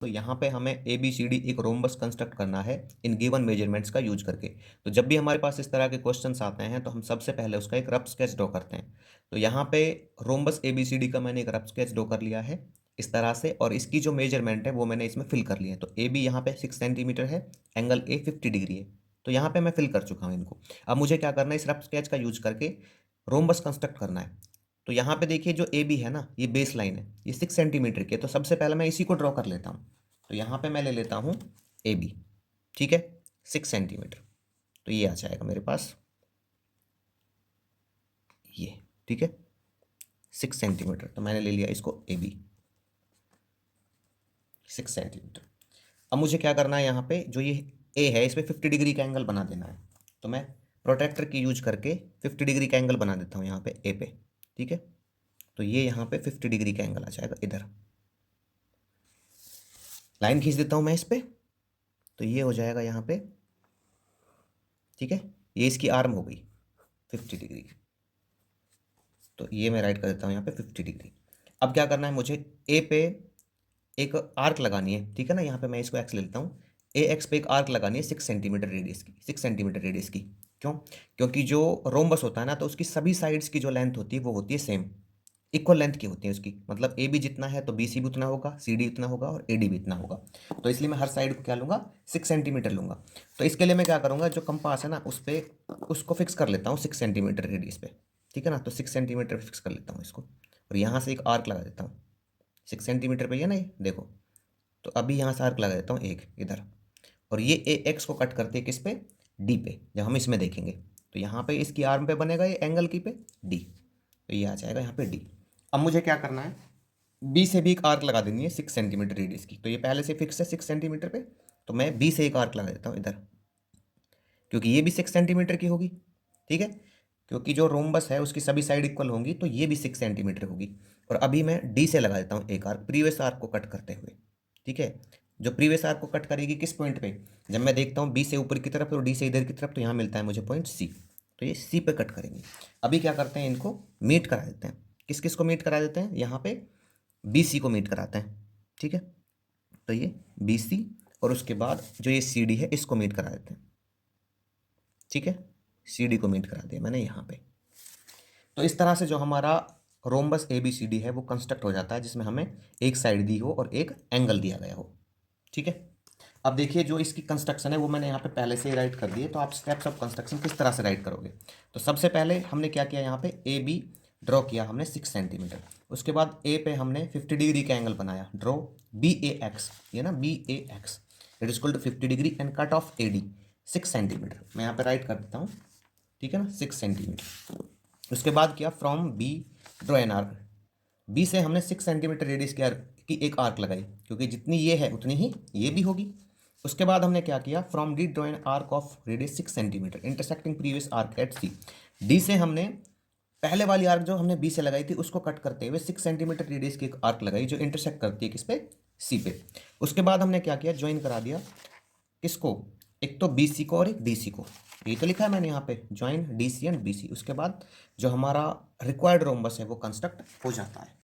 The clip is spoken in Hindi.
तो यहाँ पे हमें ए बी सी डी एक रोम्बस कंस्ट्रक्ट करना है इन गिवन मेजरमेंट्स का यूज करके। तो जब भी हमारे पास इस तरह के क्वेश्चंस आते हैं तो हम सबसे पहले उसका एक रफ स्केच ड्रॉ करते हैं। तो यहाँ पे rhombus A B C D का मैंने एक रफ स्केच ड्रॉ कर लिया है इस तरह से, और इसकी जो मेजरमेंट है वो मैंने इसमें फिल कर लिया है। तो ए बी यहाँ पे 6 सेंटीमीटर है, एंगल ए 50 डिग्री है। तो यहाँ पे मैं फिल कर चुका हूँ इनको। अब मुझे क्या करना है, इस रफ स्केच का यूज करके रोम्बस कंस्ट्रक्ट करना है। तो यहाँ पे देखिए जो ए बी है ना, ये बेस लाइन है, ये 6 सेंटीमीटर की है। तो सबसे पहले मैं इसी को ड्रॉ कर लेता हूँ। तो यहाँ पे मैं ले लेता हूँ ए बी, ठीक है, 6 सेंटीमीटर। तो ये आ जाएगा मेरे पास ये, ठीक है, 6 सेंटीमीटर। तो मैंने ले लिया इसको ए बी 6 सेंटीमीटर। अब मुझे क्या करना है, यहाँ पे जो ये ए है इस पर 50 डिग्री का एंगल बना देना है। तो मैं प्रोट्रैक्टर की यूज करके 50 डिग्री का एंगल बना देता हूँ यहाँ पे ए पे, ठीक है। तो ये यहाँ पे 50 डिग्री का एंगल आ जाएगा इधर। लाइन खींच देता हूँ मैं इस पे। तो ये हो जाएगा यहाँ पे, ठीक है, ये इसकी आर्म हो गई 50 डिग्री। तो ये मैं राइट कर देता हूँ यहाँ पे 50 डिग्री। अब क्या करना है मुझे, ए पे एक आर्क लगानी है, ठीक है ना। यहाँ पे मैं इसको एक्स ले लेता हूँ। ए एक्स पे एक आर्क लगानी है 6 सेंटीमीटर रेडियस की, 6 सेंटीमीटर रेडियस की। क्यों? क्योंकि जो रोम्बस होता है ना, तो उसकी सभी साइड्स की जो लेंथ होती है वो होती है सेम, इक्वल लेंथ की होती है उसकी। मतलब ए बी जितना है तो बी सी भी उतना होगा, सी डी उतना होगा और ए डी भी इतना होगा। तो इसलिए मैं हर साइड को क्या लूँगा, 6 सेंटीमीटर लूँगा। तो इसके लिए मैं क्या करूँगा, जो कंपास है ना उस पर उसको फिक्स कर लेता हूँ 6 सेंटीमीटर रेडियस पे, ठीक है ना। तो 6 सेंटीमीटर फिक्स कर लेता हूँ इसको, और यहाँ से एक आर्क लगा देता हूँ 6 सेंटीमीटर पे, ये ना, ये देखो। तो अभी यहाँ से आर्क लगा देता हूँ एक इधर, और ये ए एक्स को कट करते हैं किस पे, डी पे, जब हम इसमें देखेंगे। तो यहाँ पे इसकी आर्म पे बनेगा ये एंगल की पे डी। तो ये आ जाएगा यहाँ पे डी। अब मुझे क्या करना है, बी से भी एक आर्क लगा देनी है 6 सेंटीमीटर रेडियस की। तो ये पहले से फिक्स है 6 सेंटीमीटर पे। तो मैं बी से एक आर्क लगा देता हूँ इधर, क्योंकि ये भी 6 सेंटीमीटर की होगी, ठीक है। क्योंकि जो रोम्बस है उसकी सभी साइड इक्वल होंगी, तो ये भी 6 सेंटीमीटर होगी। और अभी मैं डी से लगा देता हूँ एक आर्क, प्रीवियस आर्क को कट करते हुए, ठीक है। जो प्रीवियस आर्क को कट करेगी किस पॉइंट पे, जब मैं देखता हूँ बी से ऊपर की तरफ और डी से इधर की तरफ, तो यहाँ मिलता है मुझे पॉइंट सी। तो ये सी पे कट करेंगे। अभी क्या करते हैं, इनको मीट करा देते हैं। किस किस को मीट करा देते हैं, यहाँ पे बी सी को मीट कराते हैं, ठीक है। तो ये बी सी, और उसके बाद जो ये सी डी है इसको मीट करा देते हैं, ठीक है। सी डी को मीट करा दिया मैंने यहाँ पे। तो इस तरह से जो हमारा rhombus A B C D है वो कंस्ट्रक्ट हो जाता है, जिसमें हमें एक साइड दी हो और एक एंगल दिया गया हो, ठीक है। अब देखिए जो इसकी कंस्ट्रक्शन है वो मैंने यहाँ पे पहले से ही राइट कर दिए। तो आप स्टेप्स ऑफ कंस्ट्रक्शन किस तरह से राइट करोगे, तो सबसे पहले हमने क्या किया, यहाँ पे ए बी ड्रॉ किया हमने 6 सेंटीमीटर। उसके बाद ए पे हमने 50 डिग्री का एंगल बनाया, ड्रॉ बी ए एक्स, ये ना B A X it is equal to 50 degree, and cut off A D 6 centimetre. मैं यहाँ पे राइट कर देता हूँ, ठीक है ना, 6 सेंटीमीटर। उसके बाद किया from B draw an arc. B से हमने 6 सेंटीमीटर रेडियस की एक आर्क लगाई, क्योंकि जितनी ये है उतनी ही ये भी होगी। उसके बाद हमने क्या किया, from D draw an arc of radius 6 centimetre intersecting previous arc at C. D से हमने पहले वाली आर्क जो हमने बी से लगाई थी उसको कट करते हुए 6 सेंटीमीटर रेडियस की एक आर्क लगाई जो इंटरसेक्ट करती है किस पे, सी पे। उसके बाद हमने क्या किया, ज्वाइन करा दिया किसको, एक तो बी सी को और एक डी सी को। ये तो लिखा है मैंने यहाँ पे, join D C and B C. उसके बाद जो हमारा रिक्वायर्ड रोम्बस है वो कंस्ट्रक्ट हो जाता है।